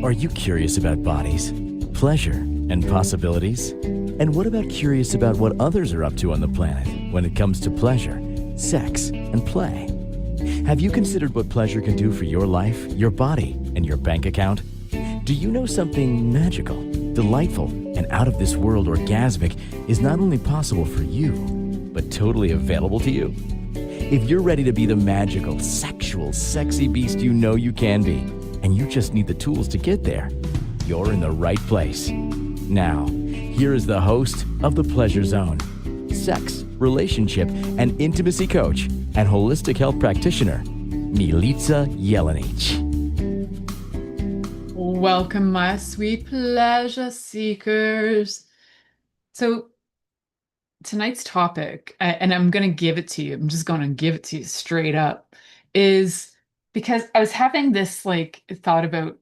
Are you curious about bodies, pleasure, and possibilities? And what about curious about what others are up to on the planet when it comes to pleasure, sex, and play? Have you considered what pleasure can do for your life, your body, and your bank account? Do you know something magical, delightful, and out of this world orgasmic is not only possible for you, but totally available to you? If you're ready to be the magical, sexual, sexy beast you know you can be, and you just need the tools to get there, you're in the right place. Now, here is the host of The Pleasure Zone, sex, relationship, and intimacy coach and holistic health practitioner, Milica Jelenic. Welcome, my sweet pleasure seekers. So tonight's topic, and I'm going to give it to you, I'm just going to give it to you straight up, is because I was having this thought about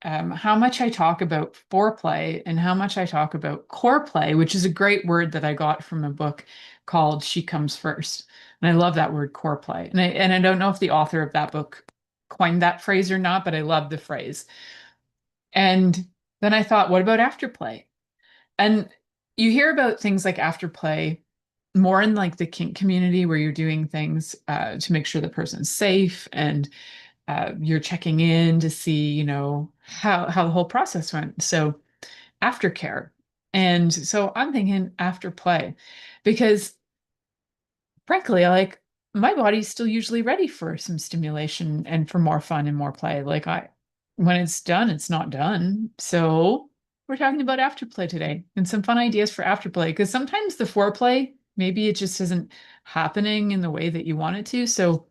how much I talk about foreplay and how much I talk about core play, which is a great word that I got from a book called She Comes First. And I love that word, core play. And I don't know if the author of that book coined that phrase or not, but I love the phrase. And then I thought, what about afterplay? And you hear about things like afterplay more in like the kink community where you're doing things to make sure the person's safe and you're checking in to see, how the whole process went. So aftercare. And so I'm thinking afterplay because frankly, my body's still usually ready for some stimulation and for more fun and more play. When it's done, it's not done. So we're talking about afterplay today and some fun ideas for afterplay because sometimes the foreplay, maybe it just isn't happening in the way that you want it to. So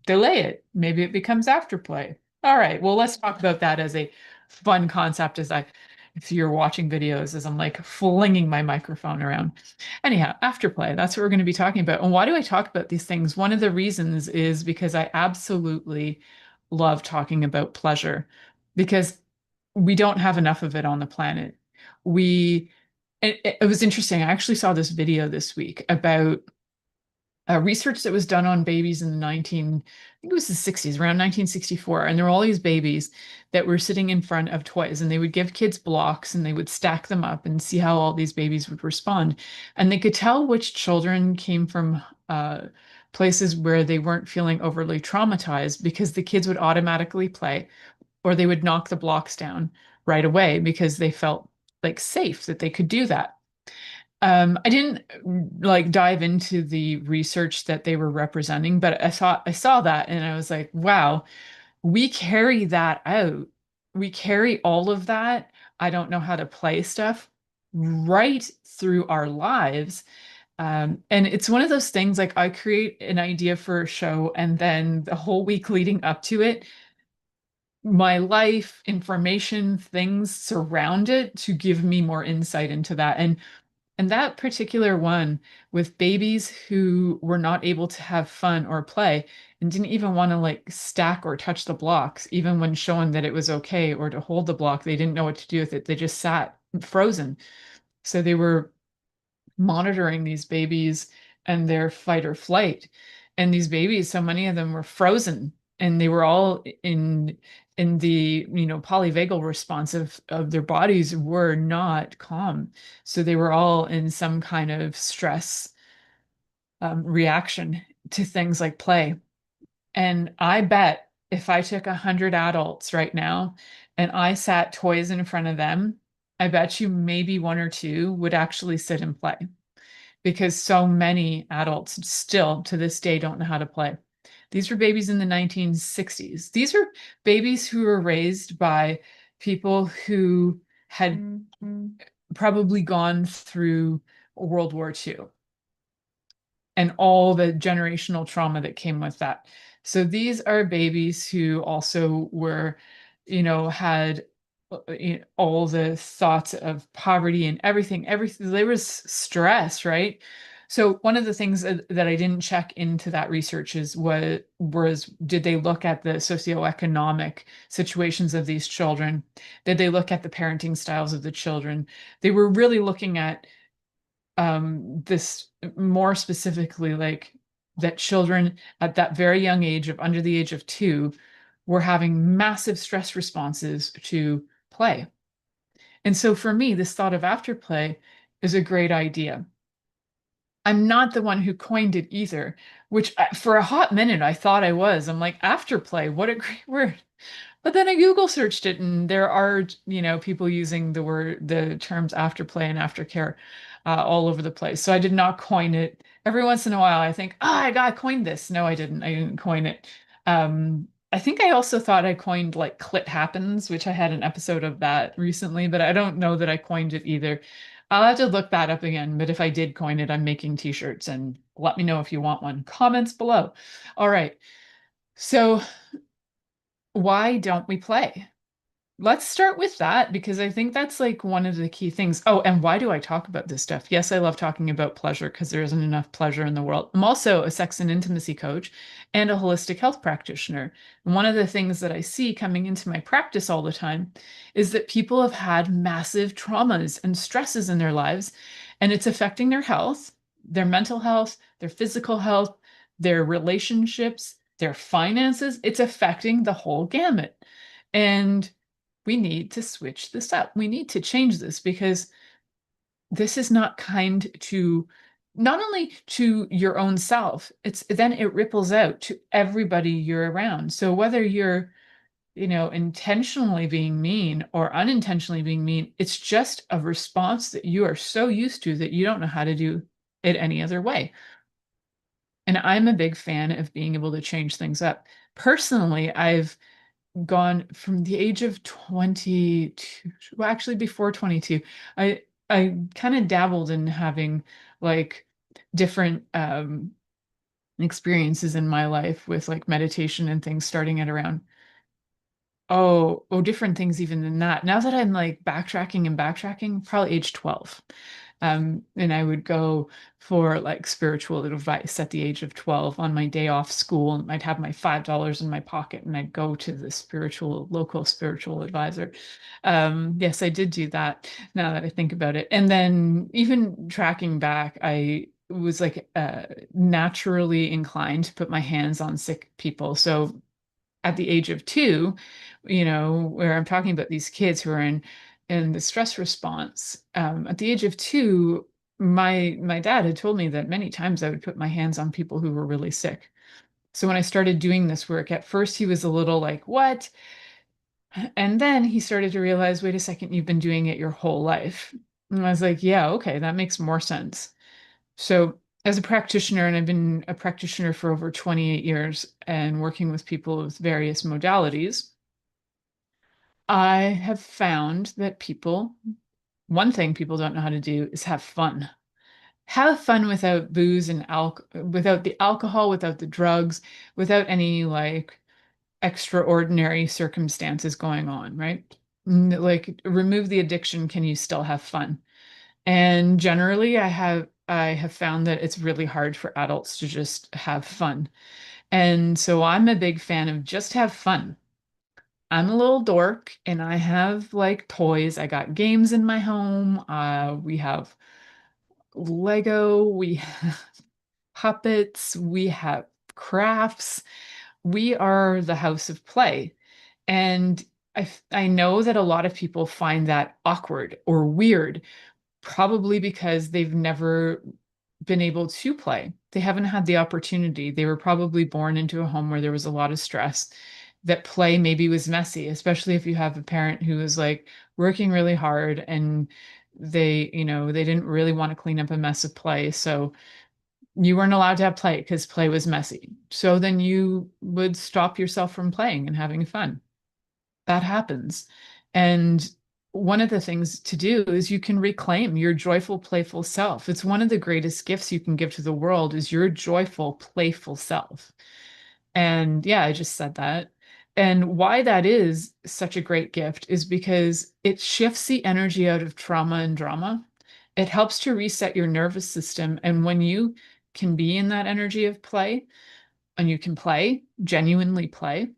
delay it. Maybe it becomes afterplay. All right. Well, let's talk about that as a fun concept if you're watching videos as I'm like flinging my microphone around. Anyhow, afterplay, that's what we're going to be talking about. And why do I talk about these things? One of the reasons is because I absolutely love talking about pleasure because we don't have enough of it on the planet. It was interesting. I actually saw this video this week about research that was done on babies in I think it was the 60s, around 1964. And there were all these babies that were sitting in front of toys and they would give kids blocks and they would stack them up and see how all these babies would respond. And they could tell which children came from places where they weren't feeling overly traumatized because the kids would automatically play or they would knock the blocks down right away because they felt like safe that they could do that. I didn't dive into the research that they were representing, but I saw that and I was like, wow, we carry that out. We carry all of that. I don't know how to play stuff right through our lives. And it's one of those things like I create an idea for a show and then the whole week leading up to it, my life, information, things surround it to give me more insight into that. And that particular one with babies who were not able to have fun or play and didn't even want to stack or touch the blocks, even when shown that it was okay or to hold the block, they didn't know what to do with it. They just sat frozen. So they were monitoring these babies and their fight or flight. And these babies, so many of them were frozen and they were all in the polyvagal response of their bodies were not calm. So they were all in some kind of stress reaction to things like play. And I bet if I took 100 adults right now and I sat toys in front of them, I bet you maybe one or two would actually sit and play because so many adults still to this day don't know how to play. These were babies in the 1960s. These are babies who were raised by people who had probably gone through World War II and all the generational trauma that came with that. So these are babies who also were, had all the thoughts of poverty and everything, there was stress, right? So one of the things that I didn't check into that research is did they look at the socioeconomic situations of these children? Did they look at the parenting styles of the children? They were really looking at this more specifically, that children at that very young age of under the age of 2 we're having massive stress responses to play. And so for me, this thought of afterplay is a great idea. I'm not the one who coined it either, which for a hot minute I thought I was. I'm like, afterplay, what a great word. But then I Google searched it, and there are, people using the terms afterplay and aftercare all over the place. So I did not coin it. Every once in a while, I think, I got coined this. No, I didn't. I didn't coin it. I think I also thought I coined like clit happens, which I had an episode of that recently, but I don't know that I coined it either. I'll have to look that up again. But if I did coin it, I'm making t-shirts, and let me know if you want one. Comments below. All right. So why don't we play? Let's start with that because I think that's like one of the key things. Oh, and why do I talk about this stuff? Yes, I love talking about pleasure because there isn't enough pleasure in the world. I'm also a sex and intimacy coach and a holistic health practitioner. And one of the things that I see coming into my practice all the time is that people have had massive traumas and stresses in their lives, and it's affecting their health, their mental health, their physical health, their relationships, their finances. It's affecting the whole gamut. And we need to switch this up. We need to change this because this is not kind to not only to your own self, it's then it ripples out to everybody you're around. So whether you're, intentionally being mean or unintentionally being mean, it's just a response that you are so used to that you don't know how to do it any other way. And I'm a big fan of being able to change things up. Personally, I've gone from the age of 22, well, actually before 22, I kind of dabbled in having like different experiences in my life with like meditation and things starting at around different things even than that. Now that I'm like backtracking, probably age 12. And I would go for like spiritual advice at the age of 12 on my day off school. And I'd have my $5 in my pocket and I'd go to the local spiritual advisor. Yes, I did do that now that I think about it. And then even tracking back, I was like naturally inclined to put my hands on sick people. So at the age of 2, where I'm talking about these kids who are in the stress response. At the age of 2, my dad had told me that many times I would put my hands on people who were really sick. So when I started doing this work, at first he was a little like, "What?" And then he started to realize, "Wait a second, you've been doing it your whole life." And I was like, "Yeah, okay, that makes more sense." So as a practitioner, and I've been a practitioner for over 28 years and working with people with various modalities, I have found that one thing people don't know how to do is have fun. Have fun without booze and without the alcohol, without the drugs, without any like extraordinary circumstances going on, right? Like remove the addiction, can you still have fun? And generally I have found that it's really hard for adults to just have fun. And so I'm a big fan of just have fun. I'm a little dork and I have like toys. I got games in my home. We have Lego, we have puppets, we have crafts. We are the house of play. And I know that a lot of people find that awkward or weird, probably because they've never been able to play. They haven't had the opportunity. They were probably born into a home where there was a lot of stress, that play maybe was messy, especially if you have a parent who is like working really hard and they didn't really want to clean up a mess of play. So you weren't allowed to have play because play was messy. So then you would stop yourself from playing and having fun. That happens. And one of the things to do is you can reclaim your joyful, playful self. It's one of the greatest gifts you can give to the world is your joyful, playful self. And yeah, I just said that. And why that is such a great gift is because it shifts the energy out of trauma and drama. It helps to reset your nervous system. And when you can be in that energy of play and you can play, genuinely play,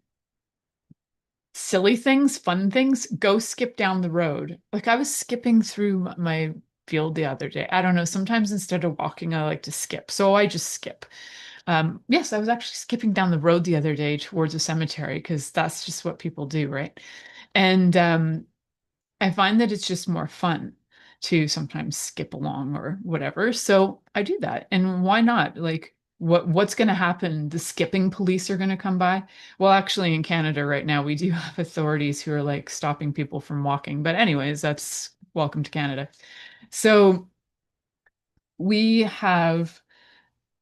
silly things, fun things, go skip down the road. Like I was skipping through my field the other day. I don't know, sometimes instead of walking, I like to skip. So I just skip. Yes, I was actually skipping down the road the other day towards a cemetery because that's just what people do, right? And I find that it's just more fun to sometimes skip along or whatever. So I do that. And why not? Like what's going to happen? The skipping police are going to come by. Well, actually in Canada right now we do have authorities who are like stopping people from walking. But anyways, that's welcome to Canada. So we have,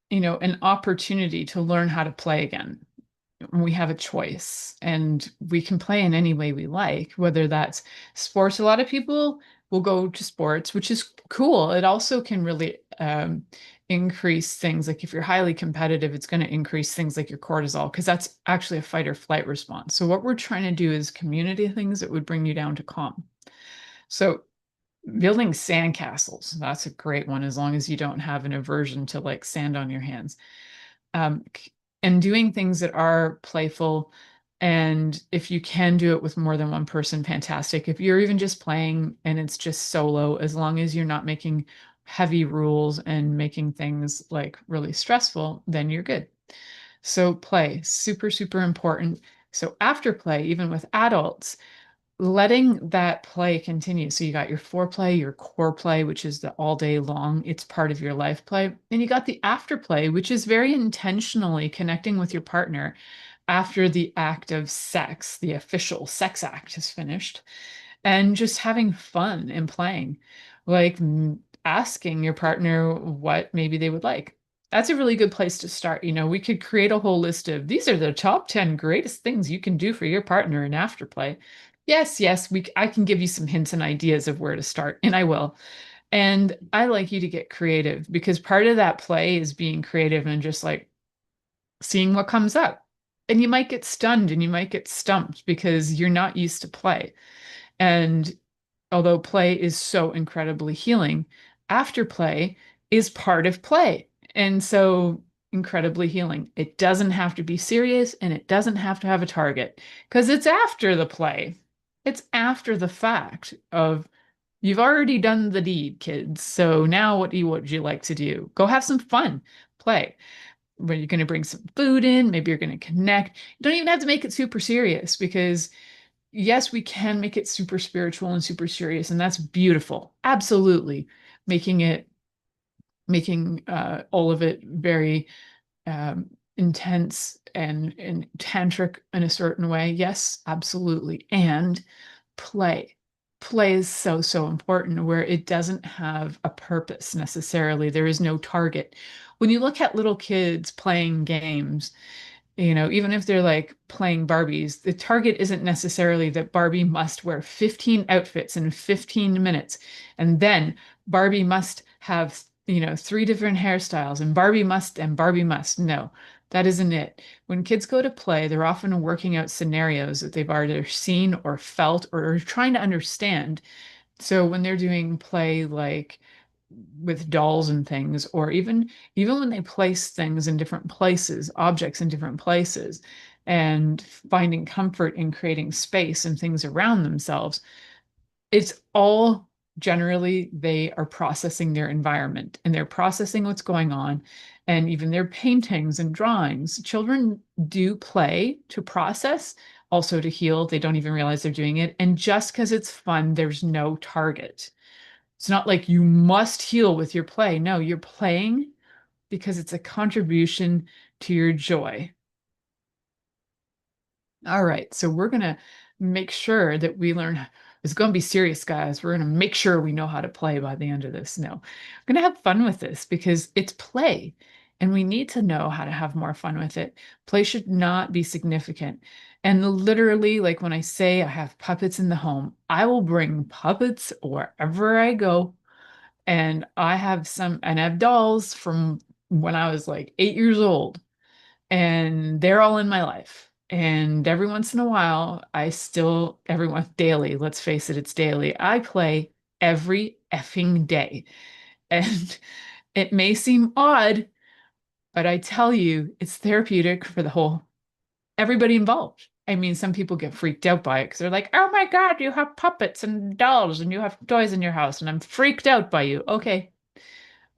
an opportunity to learn how to play again. We have a choice and we can play in any way we like, whether that's sports. A lot of people will go to sports, which is cool. It also can really increase things like if you're highly competitive, it's going to increase things like your cortisol because that's actually a fight or flight response. So what we're trying to do is community things that would bring you down to calm. So building sandcastles, that's a great one as long as you don't have an aversion to like sand on your hands. um, and doing things that are playful. And if you can do it with more than one person, fantastic. If you're even just playing and it's just solo, as long as you're not making heavy rules and making things like really stressful, then you're good. So play, super, super important. So after play, even with adults, letting that play continue. So you got your foreplay, your core play, which is the all day long, it's part of your life play. And you got the after play, which is very intentionally connecting with your partner after the act of sex, the official sex act is finished, and just having fun and playing, like asking your partner what maybe they would like. That's a really good place to start. We could create a whole list of these are the top 10 greatest things you can do for your partner in afterplay. Yes, yes, I can give you some hints and ideas of where to start, and I will. And I like you to get creative because part of that play is being creative and just like seeing what comes up. And you might get stunned and you might get stumped because you're not used to play. And although play is so incredibly healing, after play is part of play. And so incredibly healing. It doesn't have to be serious and it doesn't have to have a target because it's after the play. It's after the fact of you've already done the deed, kids. So now what would you like to do? Go have some fun, play. Where you're going to bring some food in, maybe you're going to connect. You don't even have to make it super serious because yes, we can make it super spiritual and super serious, and that's beautiful. Absolutely. Making all of it very intense and tantric in a certain way. Yes, absolutely. And play. Play is so, so important where it doesn't have a purpose necessarily. There is no target. When you look at little kids playing games, even if they're like playing Barbies, the target isn't necessarily that Barbie must wear 15 outfits in 15 minutes. And then Barbie must have, three different hairstyles and Barbie must. No, that isn't it. When kids go to play, they're often working out scenarios that they've either seen or felt or are trying to understand. So when they're doing play like with dolls and things, or even when they place things in different places, objects in different places, and finding comfort in creating space and things around themselves, it's all generally they are processing their environment and they're processing what's going on. And even their paintings and drawings, children do play to process, also to heal. They don't even realize they're doing it. And just because it's fun, there's no target. It's not like you must heal with your play. No, you're playing because it's a contribution to your joy. All right, so we're going to make sure that we learn. It's going to be serious, guys. We're going to make sure we know how to play by the end of this. No, we're going to have fun with this because it's play and we need to know how to have more fun with it. Play should not be significant. And literally, like when I say I have puppets in the home, I will bring puppets wherever I go. And I have dolls from when I was like 8 years old, and they're all in my life. And every once in a while, everyone daily, let's face it, it's daily. I play every effing day. And it may seem odd, but I tell you, it's therapeutic for everybody involved. I mean, some people get freaked out by it because they're like, oh my God, you have puppets and dolls and you have toys in your house, and I'm freaked out by you. Okay,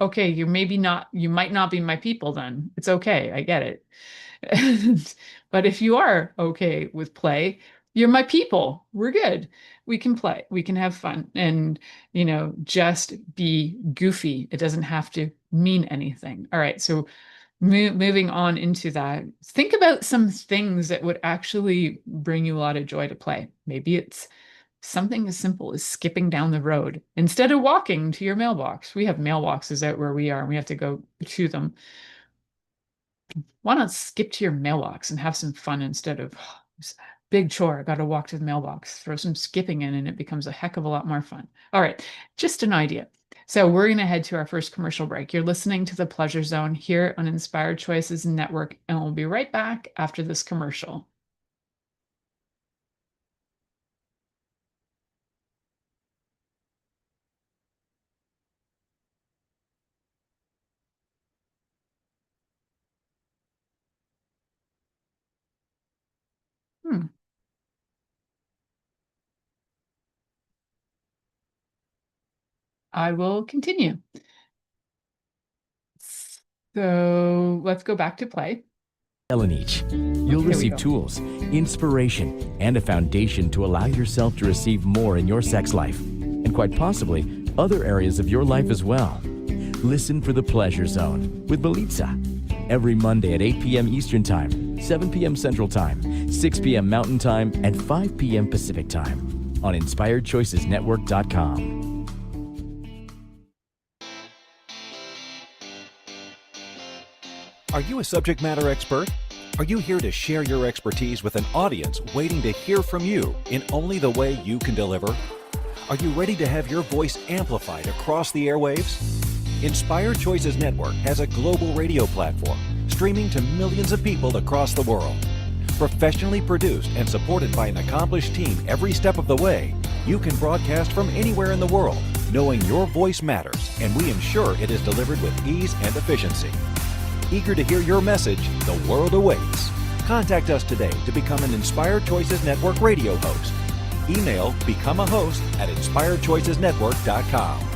Okay, you might not be my people then. It's okay. I get it. But if you are okay with play, you're my people. We're good. We can play. We can have fun and, just be goofy. It doesn't have to mean anything. All right. So moving on into that, think about some things that would actually bring you a lot of joy to play. Maybe it's something as simple as skipping down the road instead of walking to your mailbox. We have mailboxes out where we are, and we have to go to them. Why not skip to your mailbox and have some fun instead of this big chore? I got to walk to the mailbox, throw some skipping in, and it becomes a heck of a lot more fun. All right, just an idea. So we're going to head to our first commercial break. You're listening to The Pleasure Zone here on Inspired Choices Network, and we'll be right back after this commercial. Hmm. I will continue. So let's go back to play. Jelenic. You'll Here we receive go. tools, inspiration, and a foundation to allow yourself to receive more in your sex life, and quite possibly other areas of your life as well. Listen for The Pleasure Zone with Milica every Monday at 8 p.m. Eastern Time, 7 p.m. Central Time, 6 p.m. Mountain Time, and 5 p.m. Pacific Time on InspiredChoicesNetwork.com. Are you a subject matter expert? Are you here to share your expertise with an audience waiting to hear from you in only the way you can deliver? Are you ready to have your voice amplified across the airwaves? Inspired Choices Network has a global radio platform streaming to millions of people across the world. Professionally produced and supported by an accomplished team every step of the way, you can broadcast from anywhere in the world, knowing your voice matters, and we ensure it is delivered with ease and efficiency. Eager to hear your message, the world awaits. Contact us today to become an Inspired Choices Network radio host. Email become a host at inspiredchoicesnetwork.com.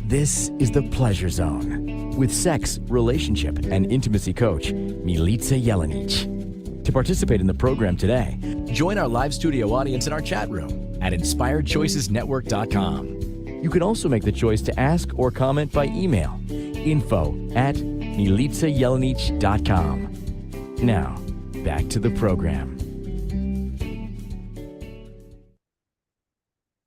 This is The Pleasure Zone with sex, relationship, and intimacy coach, Milica Jelenic. To participate in the program today, join our live studio audience in our chat room at inspiredchoicesnetwork.com. You can also make the choice to ask or comment by email, info@milicajelenic.com. Now, back to the program.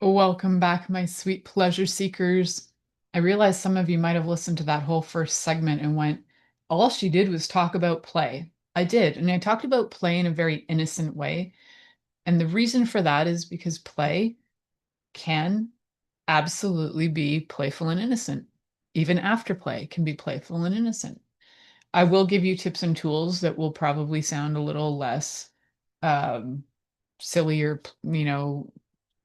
Welcome back, my sweet pleasure seekers. I realize some of you might have listened to that whole first segment and went, all she did was talk about play. I did, and I talked about play in a very innocent way. And the reason for that is because play can absolutely be playful and innocent. Even after play can be playful and innocent. I will give you tips and tools that will probably sound a little less um, silly or,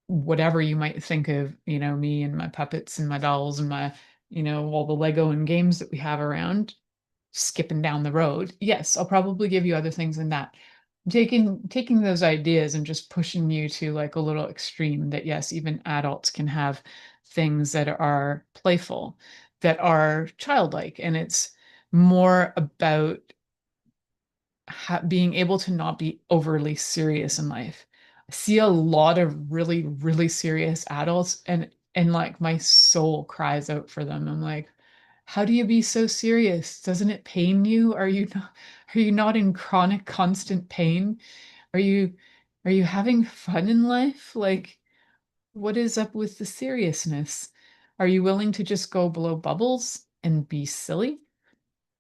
whatever you might think of, me and my puppets and my dolls and my, all the Lego and games that we have around skipping down the road. Yes, I'll probably give you other things than that. Taking those ideas and just pushing you to like a little extreme that yes, even adults can have things that are playful, that are childlike, and it's more about being able to not be overly serious in life. I see a lot of really, really serious adults, and like my soul cries out for them. I'm like, how do you be so serious? Doesn't it pain you? Are you not in chronic constant pain? Are you are you having fun in life? Like, what is up with the seriousness? Are you willing to just go blow bubbles and be silly?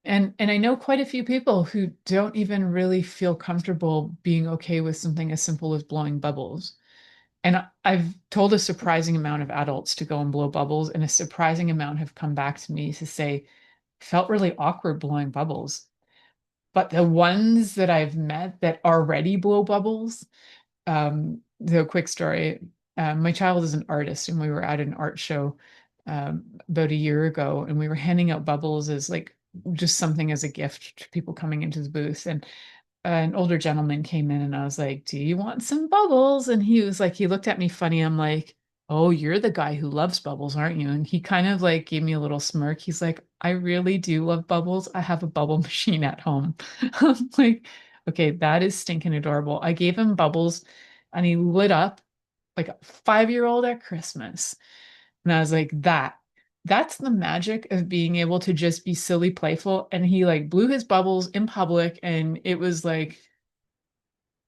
And I know quite a few people who don't even really feel comfortable being okay with something as simple as blowing bubbles. And I've told a surprising amount of adults to go and blow bubbles, and a surprising amount have come back to me to say, felt really awkward blowing bubbles. But the ones that I've met that already blow bubbles, the quick story, my child is an artist, and we were at an art show about a year ago, and we were handing out bubbles as like just something as a gift to people coming into the booth. And an older gentleman came in, and I was like, "Do you want some bubbles?" And he was like, he looked at me funny. I'm like, oh, you're the guy who loves bubbles, aren't you? And he kind of like gave me a little smirk. He's like, I really do love bubbles. I have a bubble machine at home. I'm like, okay, that is stinking adorable. I gave him bubbles and he lit up like a 5-year-old at Christmas. And I was like, that's the magic of being able to just be silly, playful. And he like blew his bubbles in public, and it was like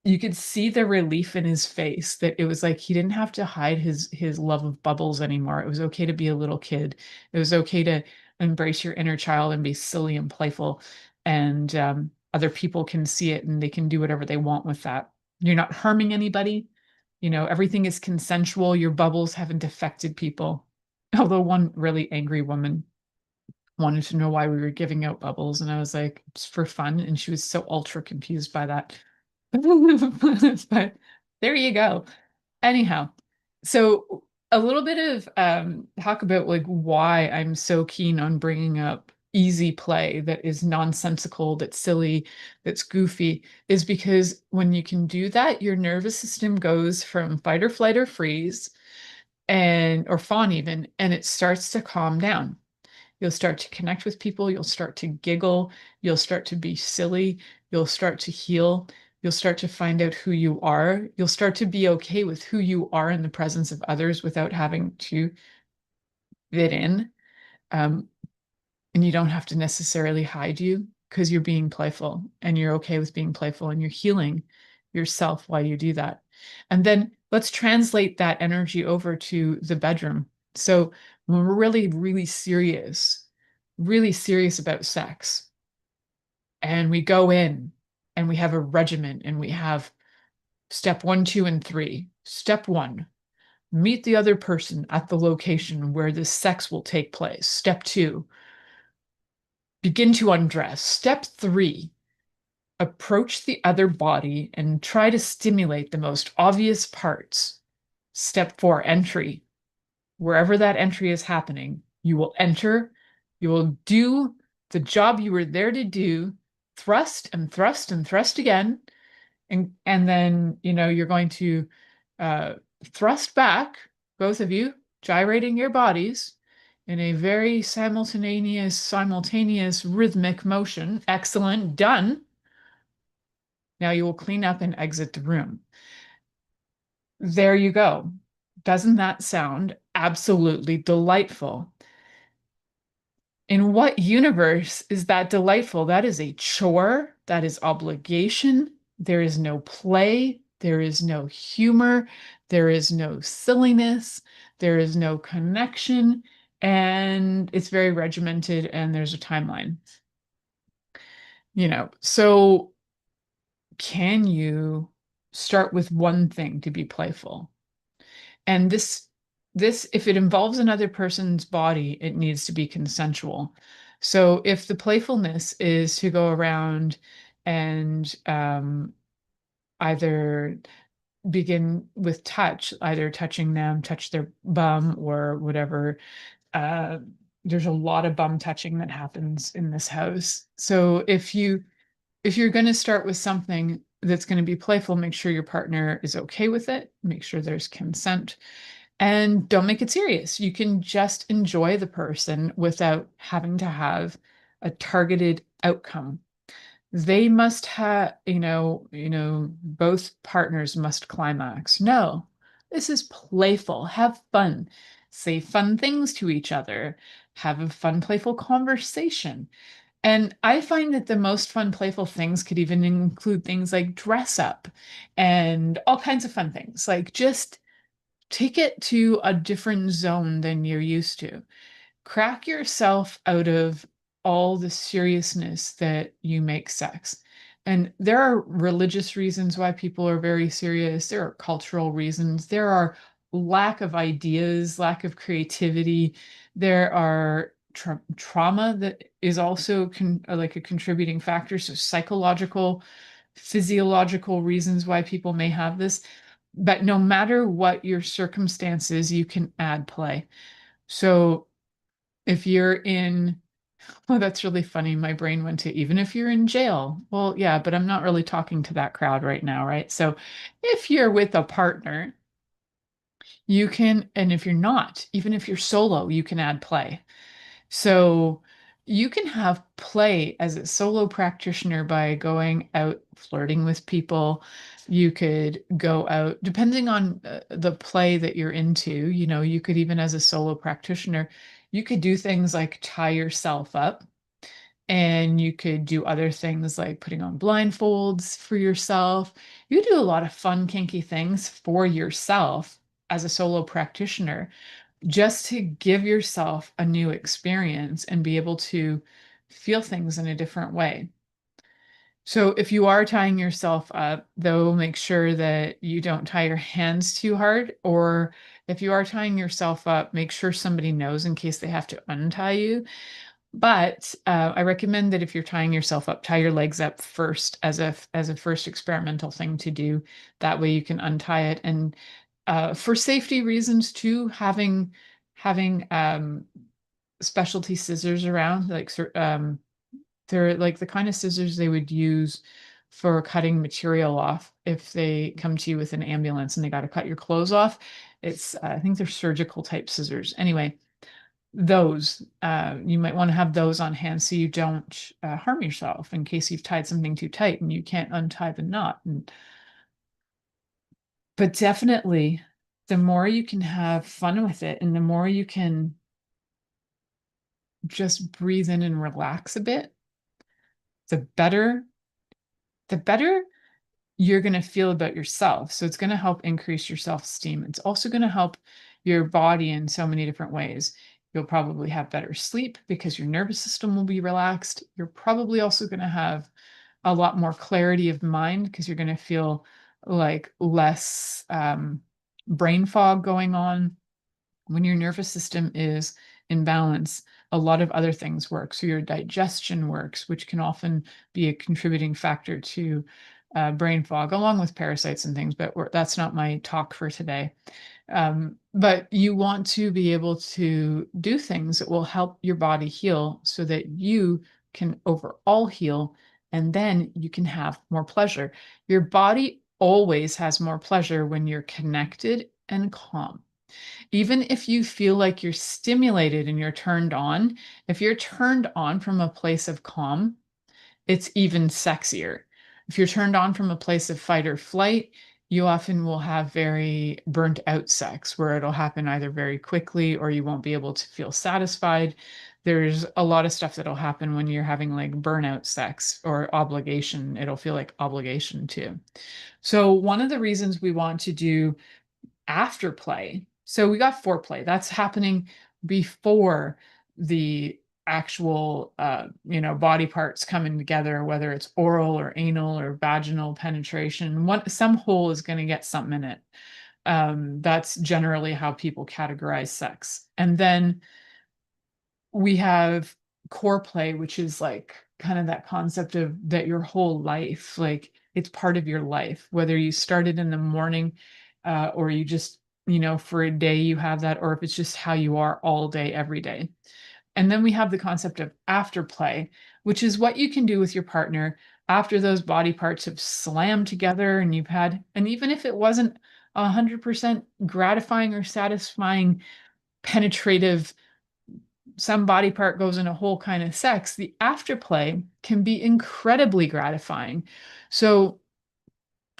you could see the relief in his face that it was like he didn't have to hide his love of bubbles anymore. It was okay to be a little kid. It was okay to embrace your inner child and be silly and playful. And other people can see it and they can do whatever they want with that. You're not harming anybody. You know, everything is consensual. Your bubbles haven't affected people. Although one really angry woman wanted to know why we were giving out bubbles, and I was like, it's for fun, and she was so ultra confused by that. But there you go. Anyhow, so a little bit of talk about like why I'm so keen on bringing up easy play that is nonsensical, that's silly, that's goofy, is because when you can do that, your nervous system goes from fight or flight or freeze and or fawn even, and it starts to calm down. You'll start to connect with people. You'll start to giggle. You'll start to be silly. You'll start to heal. You'll start to find out who you are. You'll start to be okay with who you are in the presence of others without having to fit in. Um, and you don't have to necessarily hide you because you're being playful and you're okay with being playful and you're healing yourself while you do that. And then let's translate that energy over to the bedroom. So when we're really, really serious about sex, and we go in and we have a regimen and we have step 1, 2, and 3. Step 1, meet the other person at the location where this sex will take place. Step 2, begin to undress. Step 3, approach the other body and try to stimulate the most obvious parts. Step 4, entry. Wherever that entry is happening, you will enter, you will do the job you were there to do, thrust and thrust and thrust again. And then, you know, you're going to thrust back, both of you, gyrating your bodies in a very simultaneous rhythmic motion. Excellent, done. Now you will clean up and exit the room. There you go. Doesn't that sound absolutely delightful? In what universe is that delightful? That is a chore. That is obligation. There is no play. There is no humor. There is no silliness. There is no connection. And it's very regimented and there's a timeline. You know, so can you start with one thing to be playful? And this, if it involves another person's body, it needs to be consensual. So if the playfulness is to go around and either begin with touch, either touching them, touch their bum or whatever. There's a lot of bum touching that happens in this house. So if you're going to start with something that's going to be playful, make sure your partner is okay with it. Make sure there's consent. And don't make it serious. You can just enjoy the person without having to have a targeted outcome. They must have, both partners must climax. No, this is playful. Have fun. Say fun things to each other. Have a fun, playful conversation. And I find that the most fun, playful things could even include things like dress up and all kinds of fun things. Like just take it to a different zone than you're used to. Crack yourself out of all the seriousness that you make sex. And there are religious reasons why people are very serious. There are cultural reasons. There are lack of ideas, lack of creativity. There are trauma that is also like a contributing factor. So psychological, physiological reasons why people may have this. But no matter what your circumstances, you can add play. So if you're in, oh, that's really funny. My brain went to even if you're in jail. Well, yeah, but I'm not really talking to that crowd right now, right? So if you're with a partner, You can, and if you're not, even if you're solo, you can add play. So you can have play as a solo practitioner by going out flirting with people. You could go out, depending on the play that you're into, you could even as a solo practitioner, you could do things like tie yourself up. And you could do other things like putting on blindfolds for yourself. You could do a lot of fun, kinky things for yourself as a solo practitioner just to give yourself a new experience and be able to feel things in a different way. So if you are tying yourself up, though, make sure that you don't tie your hands too hard. Or if you are tying yourself up, make sure somebody knows in case they have to untie you. But I recommend that if you're tying yourself up, tie your legs up first as a first experimental thing to do. That way you can untie it. And for safety reasons too, having specialty scissors around, they're like the kind of scissors they would use for cutting material off if they come to you with an ambulance and they got to cut your clothes off. It's I think they're surgical type scissors. Anyway, those you might want to have those on hand so you don't harm yourself in case you've tied something too tight and you can't untie the knot. But definitely, the more you can have fun with it and the more you can just breathe in and relax a bit, the better you're going to feel about yourself. So it's going to help increase your self-esteem. It's also going to help your body in so many different ways. You'll probably have better sleep because your nervous system will be relaxed. You're probably also going to have a lot more clarity of mind because you're going to feel like less brain fog going on. When your nervous system is in balance, a lot of other things work. So your digestion works, which can often be a contributing factor to brain fog, along with parasites and things, but that's not my talk for today. But you want to be able to do things that will help your body heal so that you can overall heal, and then you can have more pleasure. Your body always has more pleasure when you're connected and calm. Even if you feel like you're stimulated and you're turned on, if you're turned on from a place of calm, it's even sexier. If you're turned on from a place of fight or flight, you often will have very burnt out sex where it'll happen either very quickly or you won't be able to feel satisfied. There's a lot of stuff that'll happen when you're having like burnout sex or obligation. It'll feel like obligation too. So one of the reasons we want to do after play. So we got foreplay. That's happening before the actual body parts coming together, whether it's oral or anal or vaginal penetration. Some hole is going to get something in it. That's generally how people categorize sex. And then we have core play, which is like kind of that concept of that your whole life, like it's part of your life, whether you started in the morning or you just, for a day you have that, or if it's just how you are all day, every day. And then we have the concept of after play, which is what you can do with your partner after those body parts have slammed together and and even if it wasn't 100% gratifying or satisfying, penetrative, some body part goes in a whole kind of sex, the afterplay can be incredibly gratifying. So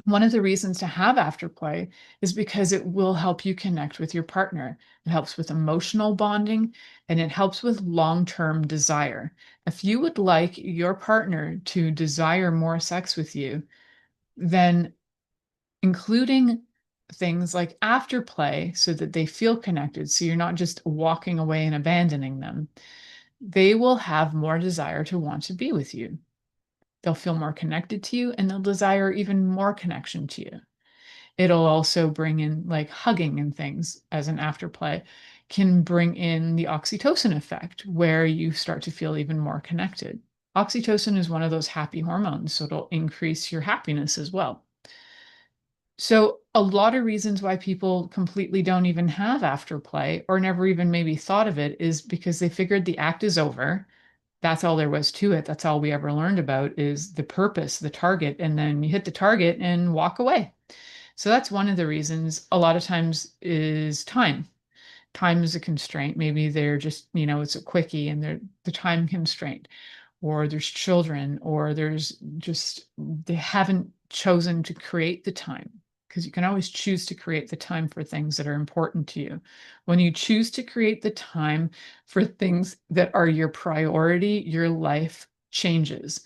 one of the reasons to have afterplay is because it will help you connect with your partner. It helps with emotional bonding and it helps with long-term desire. If you would like your partner to desire more sex with you, then including things like afterplay so that they feel connected, so you're not just walking away and abandoning them, they will have more desire to want to be with you. They'll feel more connected to you and they'll desire even more connection to you. It'll also bring in like hugging and things as an afterplay can bring in the oxytocin effect where you start to feel even more connected. Oxytocin is one of those happy hormones, so it'll increase your happiness as well. So a lot of reasons why people completely don't even have afterplay or never even maybe thought of it is because they figured the act is over. That's all there was to it. That's all we ever learned about is the purpose, the target, and then you hit the target and walk away. So that's one of the reasons. A lot of times is time. Time is a constraint. Maybe they're just, it's a quickie and they're the time constraint, or there's children, or there's just, they haven't chosen to create the time, because you can always choose to create the time for things that are important to you. When you choose to create the time for things that are your priority, your life changes.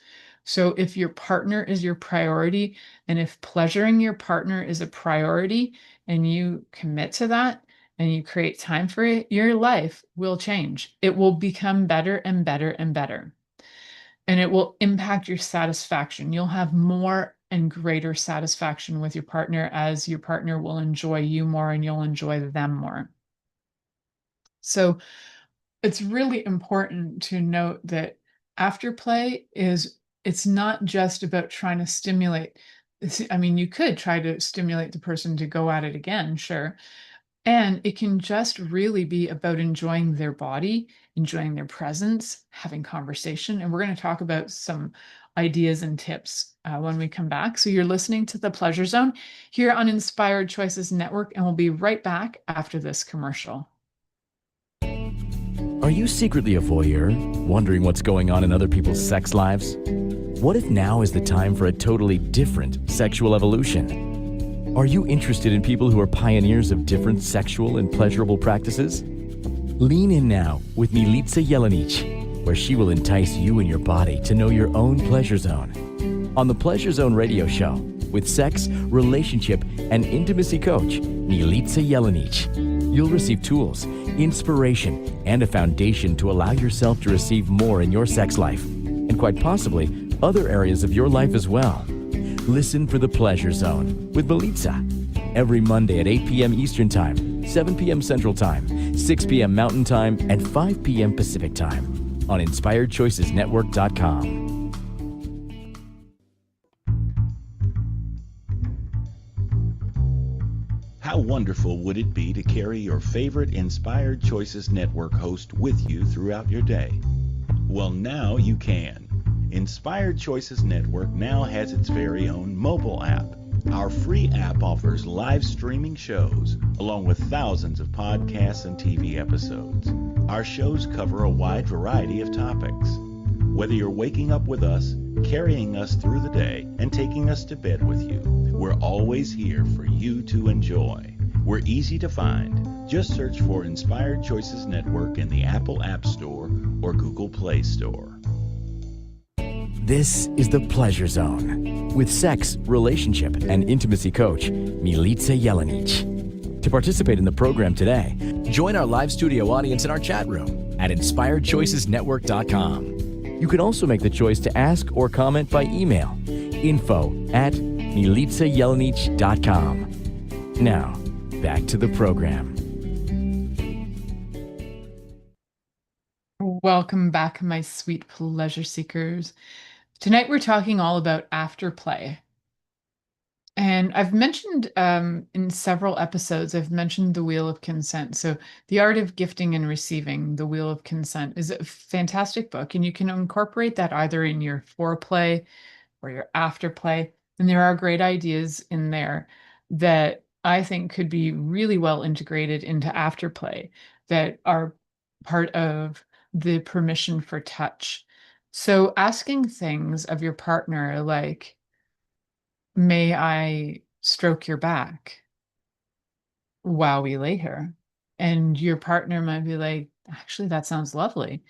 So if your partner is your priority, and if pleasuring your partner is a priority, and you commit to that, and you create time for it, your life will change. It will become better and better and better. And it will impact your satisfaction. You'll have more and greater satisfaction with your partner, as your partner will enjoy you more and you'll enjoy them more. So it's really important to note that afterplay it's not just about trying to stimulate. I mean, you could try to stimulate the person to go at it again, sure. And it can just really be about enjoying their body, enjoying their presence, having conversation. And we're going to talk about some ideas and tips when we come back. So you're listening to The Pleasure Zone here on Inspired Choices Network, and we'll be right back after this commercial. Are you secretly a voyeur, wondering what's going on in other people's sex lives? What if now is the time for a totally different sexual evolution? Are you interested in people who are pioneers of different sexual and pleasurable practices? Lean in now with Milica Jelenic, where she will entice you and your body to know your own pleasure zone. On the Pleasure Zone radio show, with sex, relationship, and intimacy coach, Milica Jelenic, you'll receive tools, inspiration, and a foundation to allow yourself to receive more in your sex life, and quite possibly other areas of your life as well. Listen for The Pleasure Zone with Milica every Monday at 8 p.m. Eastern Time, 7 p.m. Central Time, 6 p.m. Mountain Time, and 5 p.m. Pacific Time on InspiredChoicesNetwork.com. How wonderful would it be to carry your favorite Inspired Choices Network host with you throughout your day? Well, now you can. Inspired Choices Network now has its very own mobile app. Our free app offers live streaming shows, along with thousands of podcasts and TV episodes. Our shows cover a wide variety of topics. Whether you're waking up with us, carrying us through the day, and taking us to bed with you, we're always here for you to enjoy. We're easy to find. Just search for Inspired Choices Network in the Apple App Store or Google Play Store. This is The Pleasure Zone with sex, relationship, and intimacy coach, Milica Jelenic. To participate in the program today, join our live studio audience in our chat room at InspiredChoicesNetwork.com. You can also make the choice to ask or comment by email, info@MilicaJelenic.com. Now, back to the program. Welcome back, my sweet pleasure seekers. Tonight we're talking all about afterplay. And I've mentioned in several episodes, I've mentioned the Wheel of Consent. So The Art of Gifting and Receiving, The Wheel of Consent, is a fantastic book. And you can incorporate that either in your foreplay or your afterplay. And there are great ideas in there that I think could be really well integrated into afterplay that are part of the permission for touch. So asking things of your partner like, may I stroke your back while we lay here? And your partner might be like, actually, that sounds lovely.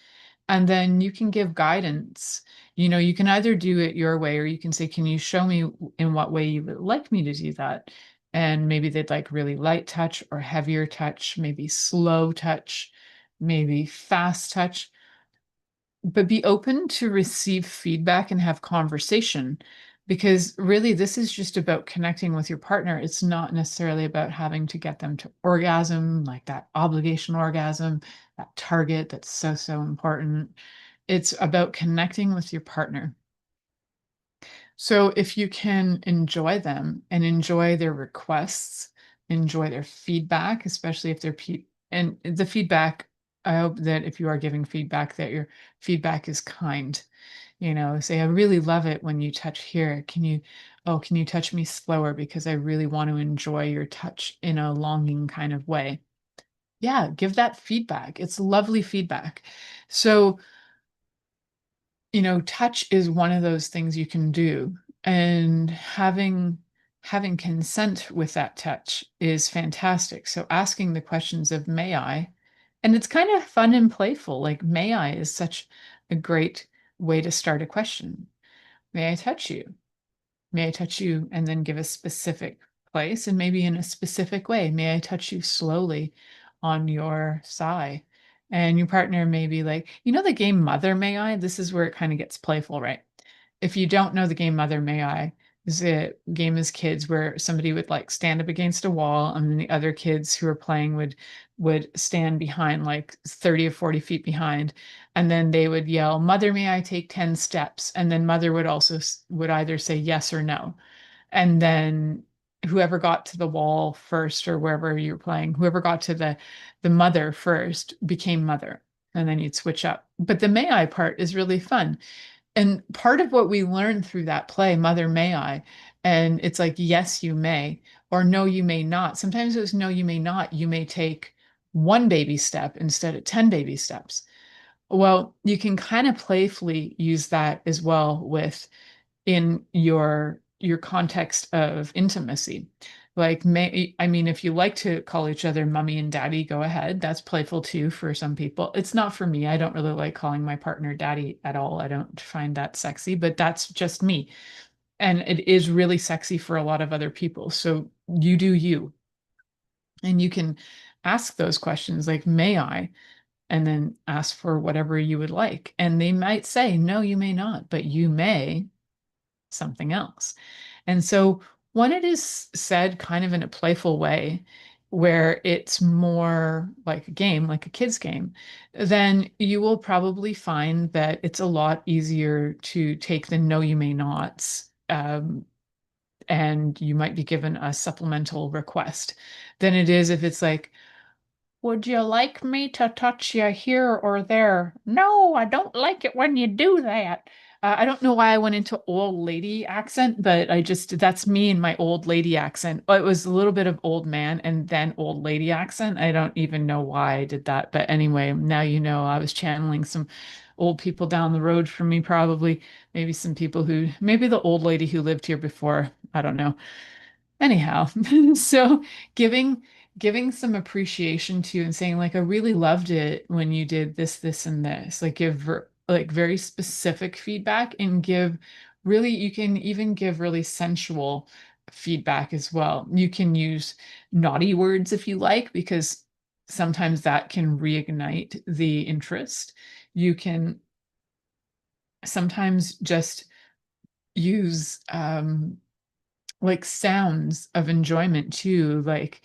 And then you can give guidance. You can either do it your way, or you can say, can you show me in what way you would like me to do that? And maybe they'd like really light touch or heavier touch, maybe slow touch, maybe fast touch. But be open to receive feedback and have conversation, because really this is just about connecting with your partner. It's not necessarily about having to get them to orgasm, like that obligation orgasm, that target that's so, so important. It's about connecting with your partner. So if you can enjoy them and enjoy their requests, enjoy their feedback, especially if they're and the feedback, I hope that if you are giving feedback, that your feedback is kind. Say, I really love it when you touch here. Can you oh, can you touch me slower because I really want to enjoy your touch in a longing kind of way? Yeah, give that feedback. It's lovely feedback. So, touch is one of those things you can do, and having consent with that touch is fantastic. So asking the questions of may I, and it's kind of fun and playful. Like may I is such a great way to start a question. May I touch you? May I touch you? And then give a specific place and maybe in a specific way. May I touch you slowly on your thigh? And your partner may be like, the game Mother May I? This is where it kind of gets playful, right? If you don't know the game Mother May I, is a game as kids where somebody would like stand up against a wall and then the other kids who are playing would stand behind like 30 or 40 feet behind, and then they would yell, Mother, may I take 10 steps? And then Mother would also would either say yes or no. And then whoever got to the wall first, or wherever you're playing, whoever got to the mother first became Mother. And then you'd switch up. But the may I part is really fun. And part of what we learned through that play, Mother May I, and it's like, yes, you may, or no, you may not. Sometimes it was no, you may not. You may take one baby step instead of 10 baby steps. Well, you can kind of playfully use that as well with in your context of intimacy. Like I mean, if you like to call each other mommy and daddy, go ahead. That's playful too for some people. It's not for me. I don't really like calling my partner daddy at all. I don't find that sexy, but that's just me. And it is really sexy for a lot of other people. So you do you. And you can ask those questions like, may I? And then ask for whatever you would like. And they might say, no, you may not, but you may something else. And so when it is said kind of in a playful way, where it's more like a game, like a kid's game, then you will probably find that it's a lot easier to take the no, you may nots. And you might be given a supplemental request than it is if it's like, would you like me to touch you here or there? No, I don't like it when you do that. I don't know why I went into old lady accent, but that's me in my old lady accent. It was a little bit of old man and then old lady accent. I don't even know why I did that. But anyway, now you know I was channeling some old people down the road from me, probably. Maybe some people maybe the old lady who lived here before. I don't know. Anyhow, so giving giving some appreciation to and saying like I really loved it when you did this, this, and this. Like like very specific feedback, and give really, you can even give really sensual feedback as well. You can use naughty words if you like, because sometimes that can reignite the interest. You can sometimes just use like sounds of enjoyment too, like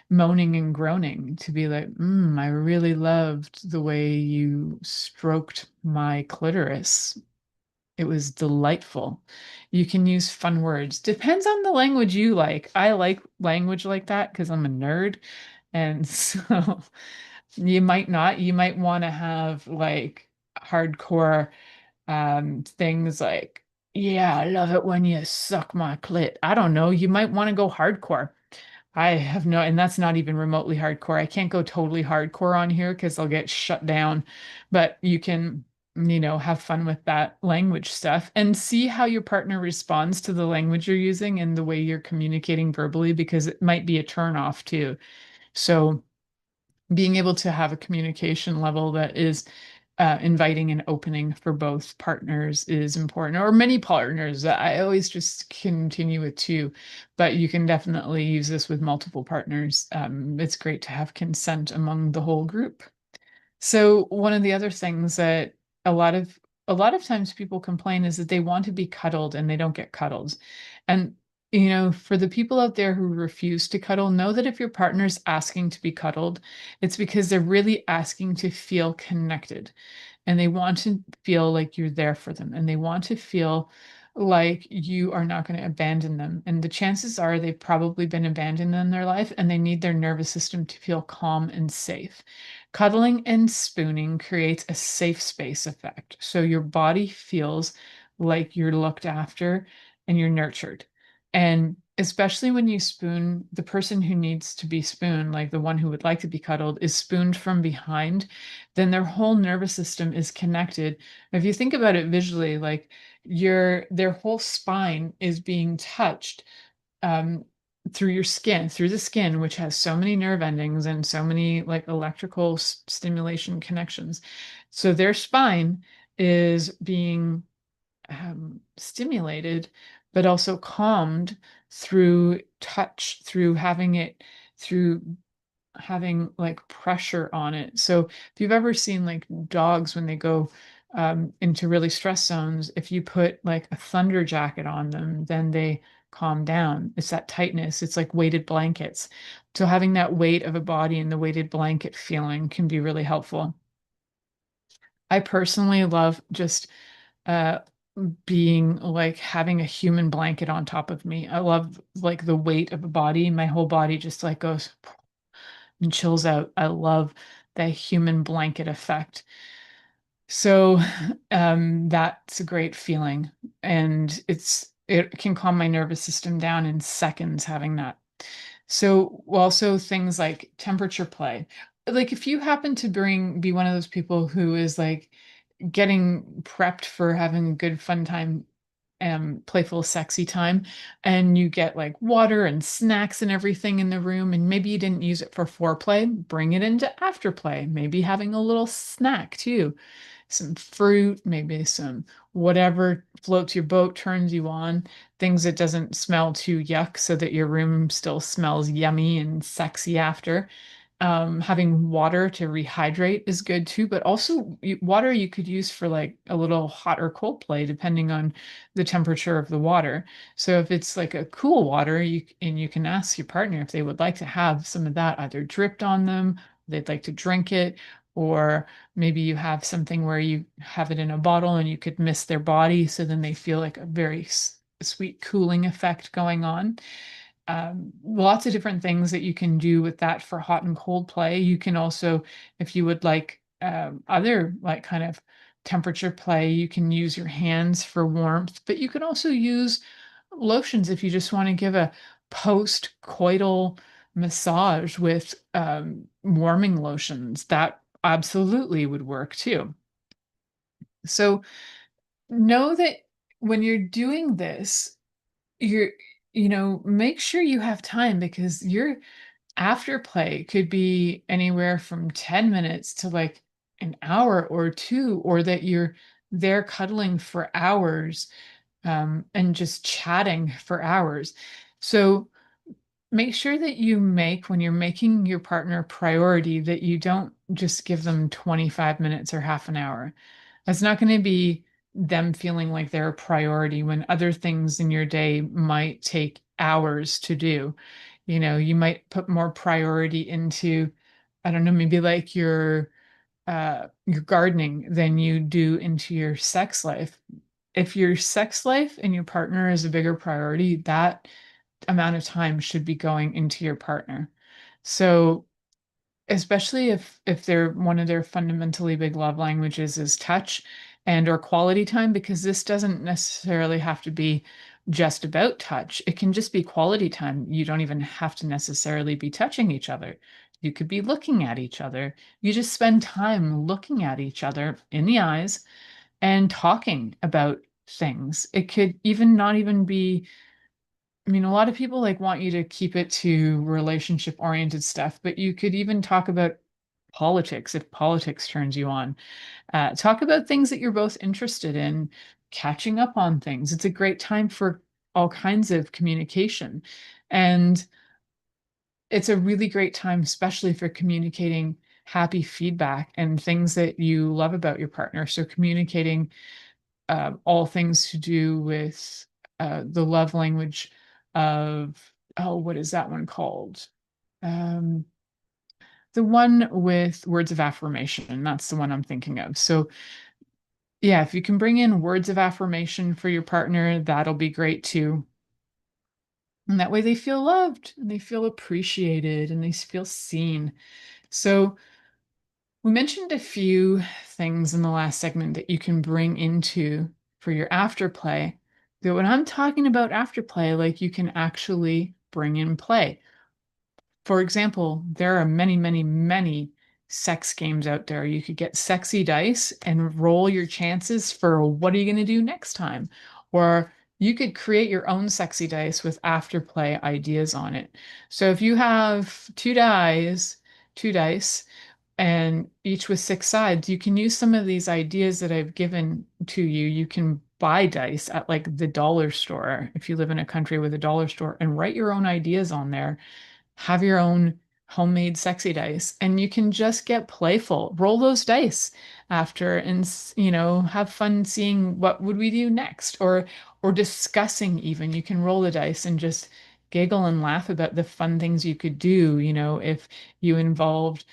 moaning and groaning, to be like, I really loved the way you stroked my clitoris. It was delightful. You can use fun words. Depends on the language you like. I like language like that because I'm a nerd. And so you might not. You might want to have like hardcore things like, yeah, I love it when you suck my clit. I don't know, you might want to go hardcore. I have no, and that's not even remotely hardcore. I can't go totally hardcore on here because I'll get shut down. But you can, have fun with that language stuff and see how your partner responds to the language you're using and the way you're communicating verbally, because it might be a turn off too. So being able to have a communication level that is inviting and opening for both partners is important, or many partners. I always just continue with two, but you can definitely use this with multiple partners. It's great to have consent among the whole group. So one of the other things that a lot of a lot of times people complain is that they want to be cuddled and they don't get cuddled. And for the people out there who refuse to cuddle, know that if your partner's asking to be cuddled, it's because they're really asking to feel connected, and they want to feel like you're there for them, and they want to feel like you are not going to abandon them. And the chances are they've probably been abandoned in their life and they need their nervous system to feel calm and safe. Cuddling and spooning creates a safe space effect. So your body feels like you're looked after and you're nurtured. And especially when you spoon, the person who needs to be spooned, like the one who would like to be cuddled, is spooned from behind, then their whole nervous system is connected. If you think about it visually, like their whole spine is being touched um, through your skin, through the skin, which has so many nerve endings and so many like electrical stimulation connections. So their spine is being stimulated, but also calmed through touch, through having like pressure on it. So if you've ever seen like dogs when they go into really stress zones, if you put like a thunder jacket on them, then they calm down. It's that tightness. It's like weighted blankets. So having that weight of a body and the weighted blanket feeling can be really helpful. I personally love just uh being like having a human blanket on top of me. I love like the weight of a body. My whole body just like goes and chills out. I love the human blanket effect. So that's a great feeling. And it can calm my nervous system down in seconds having that. So also things like temperature play. Like if you happen to be one of those people who is like getting prepped for having a good fun time playful sexy time, and you get like water and snacks and everything in the room, and maybe you didn't use it for foreplay, bring it into afterplay, maybe having a little snack too, some fruit, maybe some whatever floats your boat, turns you on, things that doesn't smell too yuck so that your room still smells yummy and sexy after. Having water to rehydrate is good too, but also water you could use for like a little hot or cold play depending on the temperature of the water. So if it's like a cool water, you can ask your partner if they would like to have some of that either dripped on them, they'd like to drink it, or maybe you have something where you have it in a bottle and you could mist their body so then they feel like a very sweet cooling effect going on. Lots of different things that you can do with that for hot and cold play. You can also, if you would like other like kind of temperature play, you can use your hands for warmth, but you can also use lotions if you just want to give a post-coital massage with warming lotions. That absolutely would work too. So know that when you're doing this, you're, make sure you have time because your after play could be anywhere from 10 minutes to like an hour or two, or that you're there cuddling for hours and just chatting for hours. So make sure that when you're making your partner a priority, that you don't just give them 25 minutes or half an hour. That's not going to be them feeling like they're a priority when other things in your day might take hours to do. You might put more priority into, I don't know, maybe like your gardening than you do into your sex life. If your sex life and your partner is a bigger priority, that amount of time should be going into your partner. So especially if they're one of their fundamentally big love languages is touch and or quality time, because this doesn't necessarily have to be just about touch. It can just be quality time. You don't even have to necessarily be touching each other. You could be looking at each other. You just spend time looking at each other in the eyes and talking about things. It could even not even be, I mean, a lot of people like want you to keep it to relationship oriented stuff, but you could even talk about politics if politics turns you on. Talk about things that you're both interested in, catching up on things. It's a great time for all kinds of communication. And it's a really great time, especially for communicating happy feedback and things that you love about your partner. So communicating all things to do with the love language of, oh, what is that one called? Um, the one with words of affirmation. That's the one I'm thinking of. So, yeah, if you can bring in words of affirmation for your partner, that'll be great too. And that way they feel loved and they feel appreciated and they feel seen. So, we mentioned a few things in the last segment that you can bring into for your afterplay. So when I'm talking about afterplay, like you can actually bring in play. For example, there are many, many, many sex games out there. You could get sexy dice and roll your chances for what are you going to do next time? Or you could create your own sexy dice with afterplay ideas on it. So if you have two dice, and each with six sides, you can use some of these ideas that I've given to you. You can buy dice at like the dollar store if you live in a country with a dollar store and write your own ideas on there, have your own homemade sexy dice, and you can just get playful, roll those dice after, and have fun seeing what would we do next, or discussing. Even you can roll the dice and just giggle and laugh about the fun things you could do, if you involved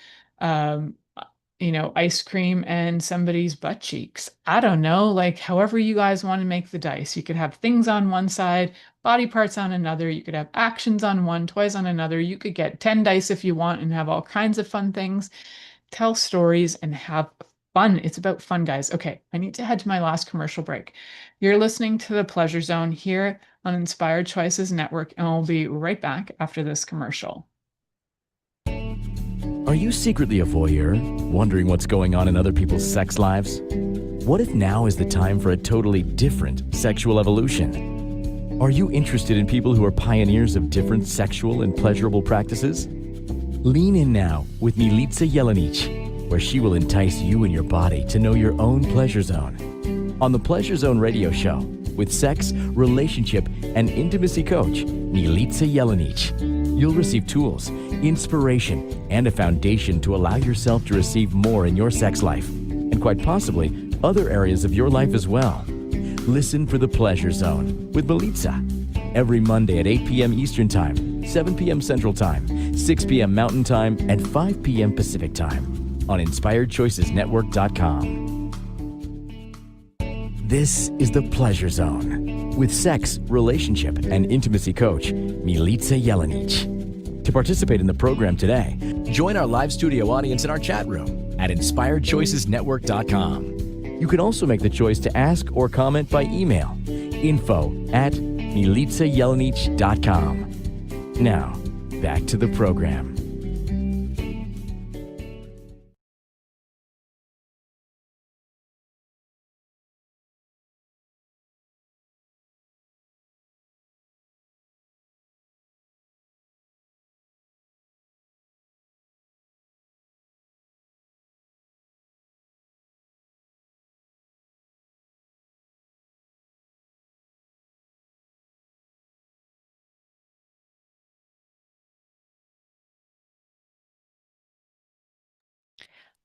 um ice cream and somebody's butt cheeks. I don't know, like however you guys want to make the dice. You could have things on one side, body parts on another. You could have actions on one, toys on another. You could get 10 dice if you want and have all kinds of fun things, tell stories and have fun. It's about fun, guys. Okay, I need to head to my last commercial break. You're listening to The Pleasure Zone here on Inspired Choices Network, and I'll be right back after this commercial. Are you secretly a voyeur, wondering what's going on in other people's sex lives? What if now is the time for a totally different sexual evolution? Are you interested in people who are pioneers of different sexual and pleasurable practices? Lean in now with Milica Jelenic, where she will entice you and your body to know your own pleasure zone. On the Pleasure Zone radio show, with sex, relationship, and intimacy coach, Milica Jelenic, you'll receive tools, inspiration, and a foundation to allow yourself to receive more in your sex life, and quite possibly other areas of your life as well. Listen for The Pleasure Zone with Milica every Monday at 8 p.m. Eastern Time, 7 p.m. Central Time, 6 p.m. Mountain Time, and 5 p.m. Pacific Time on InspiredChoicesNetwork.com. This is The Pleasure Zone with sex, relationship, and intimacy coach, Milica Jelenic. To participate in the program today, join our live studio audience in our chat room at InspiredChoicesNetwork.com. You can also make the choice to ask or comment by email, info@milicajelenic.com. Now, back to the program.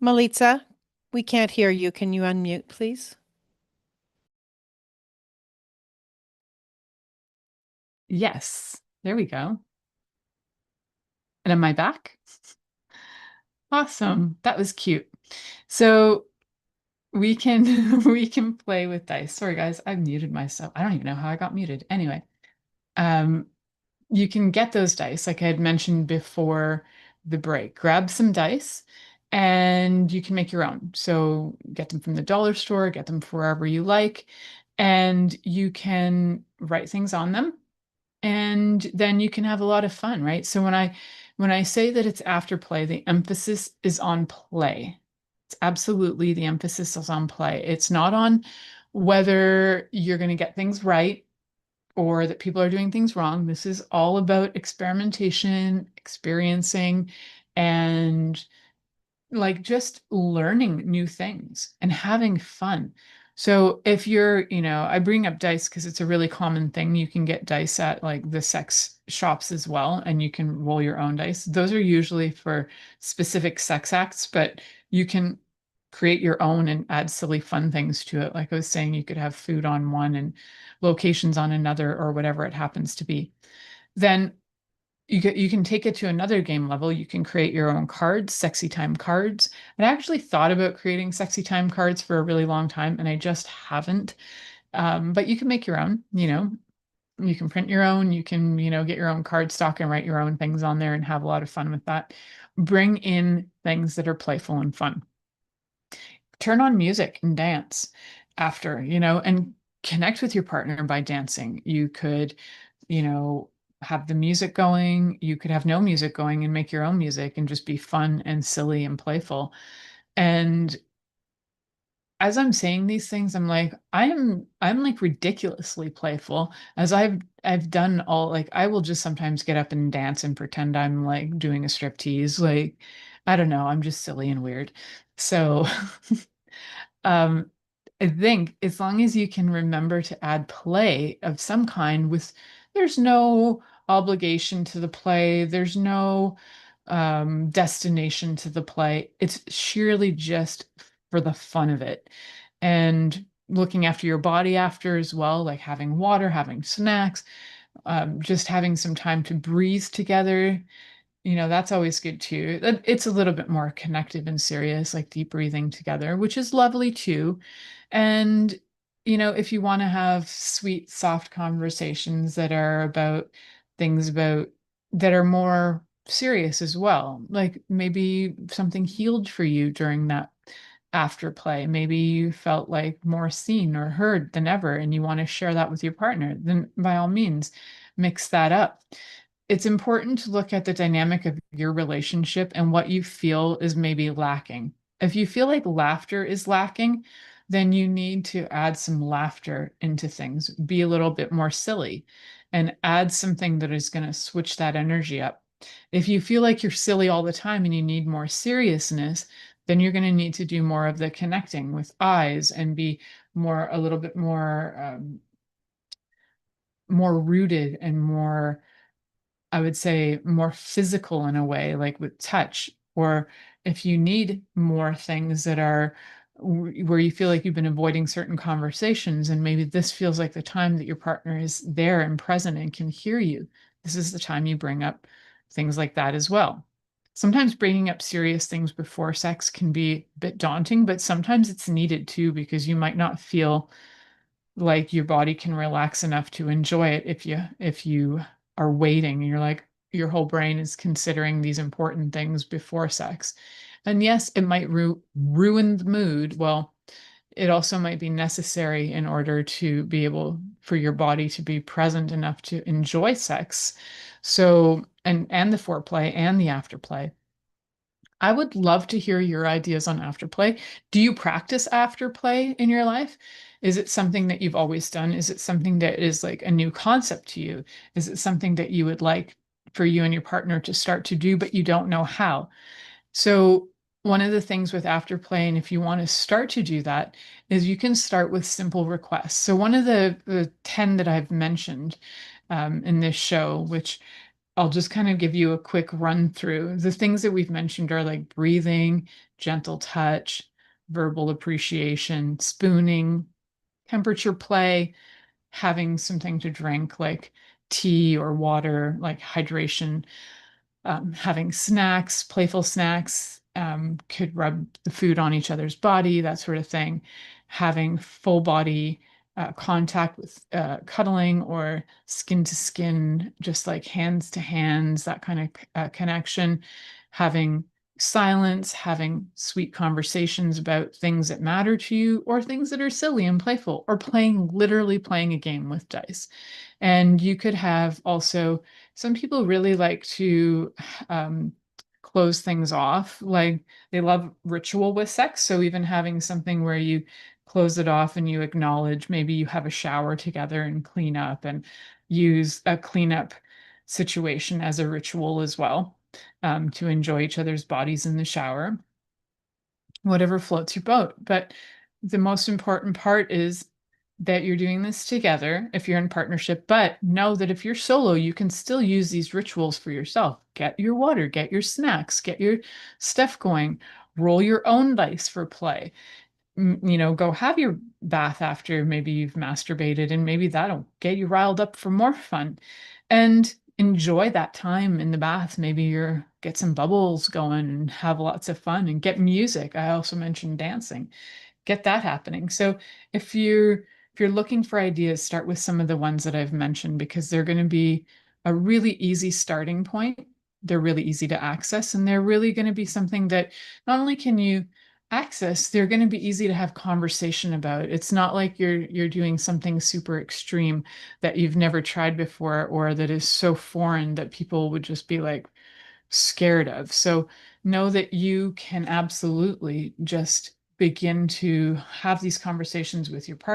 Milica, we can't hear you. Can you unmute, please? Yes, there we go. And am I back? Awesome. That was cute. So we can we can play with dice. Sorry guys, I muted myself. I don't even know how I got muted. Anyway, you can get those dice like I had mentioned before the break. Grab some dice and you can make your own. So get them from the dollar store, get them wherever you like, and you can write things on them. And then you can have a lot of fun, right? So when I say that it's afterplay, the emphasis is on play. It's absolutely the emphasis is on play. It's not on whether you're going to get things right or that people are doing things wrong. This is all about experimentation, experiencing, and like just learning new things and having fun. So if you're, I bring up dice because it's a really common thing. You can get dice at like the sex shops as well, and you can roll your own dice. Those are usually for specific sex acts, but you can create your own and add silly fun things to it. Like I was saying, you could have food on one and locations on another or whatever it happens to be. Then you can take it to another game level. You can create your own cards, sexy time cards. I actually thought about creating sexy time cards for a really long time, and I just haven't. But you can make your own, you can print your own, you can, get your own card stock and write your own things on there and have a lot of fun with that. Bring in things that are playful and fun. Turn on music and dance after, and connect with your partner by dancing. You could, you know, have the music going. You could have no music going and make your own music and just be fun and silly and playful. And as I'm saying these things, I'm like ridiculously playful, as I've done all, like, I will just sometimes get up and dance and pretend I'm like doing a striptease. Like, I don't know, I'm just silly and weird. So um I think as long as you can remember to add play of some kind, with there's no obligation to the play, there's no destination to the play. It's sheerly just for the fun of it. And looking after your body after as well, like having water, having snacks, just having some time to breathe together. That's always good too. It's a little bit more connective and serious, like deep breathing together, which is lovely too. And, if you want to have sweet, soft conversations that are about things about that are more serious as well, like maybe something healed for you during that after play. Maybe you felt like more seen or heard than ever, and you want to share that with your partner, then by all means, mix that up. It's important to look at the dynamic of your relationship and what you feel is maybe lacking. If you feel like laughter is lacking, then you need to add some laughter into things, be a little bit more silly, and add something that is going to switch that energy up. If you feel like you're silly all the time and you need more seriousness, then you're going to need to do more of the connecting with eyes and be a little bit more rooted and more, I would say, more physical in a way, like with touch. Or if you need more things that are where you feel like you've been avoiding certain conversations, and maybe this feels like the time that your partner is there and present and can hear you, this is the time you bring up things like that as well. Sometimes bringing up serious things before sex can be a bit daunting, but sometimes it's needed too, because you might not feel like your body can relax enough to enjoy it if you are waiting and you're like, your whole brain is considering these important things before sex. And yes, it might ruin the mood. Well, it also might be necessary in order to be able for your body to be present enough to enjoy sex. So, and the foreplay and the afterplay. I would love to hear your ideas on afterplay. Do you practice afterplay in your life? Is it something that you've always done? Is it something that is like a new concept to you? Is it something that you would like for you and your partner to start to do, but you don't know how? So, one of the things with afterplay, and if you want to start to do that, is you can start with simple requests. So, one of the 10 that I've mentioned in this show, which I'll just kind of give you a quick run through. The things that we've mentioned are like breathing, gentle touch, verbal appreciation, spooning, temperature play, having something to drink like tea or water, like hydration, having snacks, playful snacks, could rub the food on each other's body, that sort of thing, having full body contact with cuddling or skin to skin, just like hands to hands, that kind of connection, having silence, having sweet conversations about things that matter to you or things that are silly and playful, or literally playing a game with dice. And you could have also, some people really like to close things off. Like they love ritual with sex. So even having something where you close it off and you acknowledge, maybe you have a shower together and clean up, and use a cleanup situation as a ritual as well, to enjoy each other's bodies in the shower, whatever floats your boat. But the most important part is that you're doing this together if you're in partnership, but know that if you're solo, you can still use these rituals for yourself. Get your water, get your snacks, get your stuff going, roll your own dice for play. Go have your bath after maybe you've masturbated, and maybe that'll get you riled up for more fun. And enjoy that time in the bath. Maybe get some bubbles going and have lots of fun, and get music. I also mentioned dancing. Get that happening. So if you're looking for ideas, start with some of the ones that I've mentioned, because they're going to be a really easy starting point. They're really easy to access, and they're really going to be something that not only can you access, they're going to be easy to have conversation about. It's not like you're doing something super extreme that you've never tried before, or that is so foreign that people would just be like scared of. So know that you can absolutely just begin to have these conversations with your partner.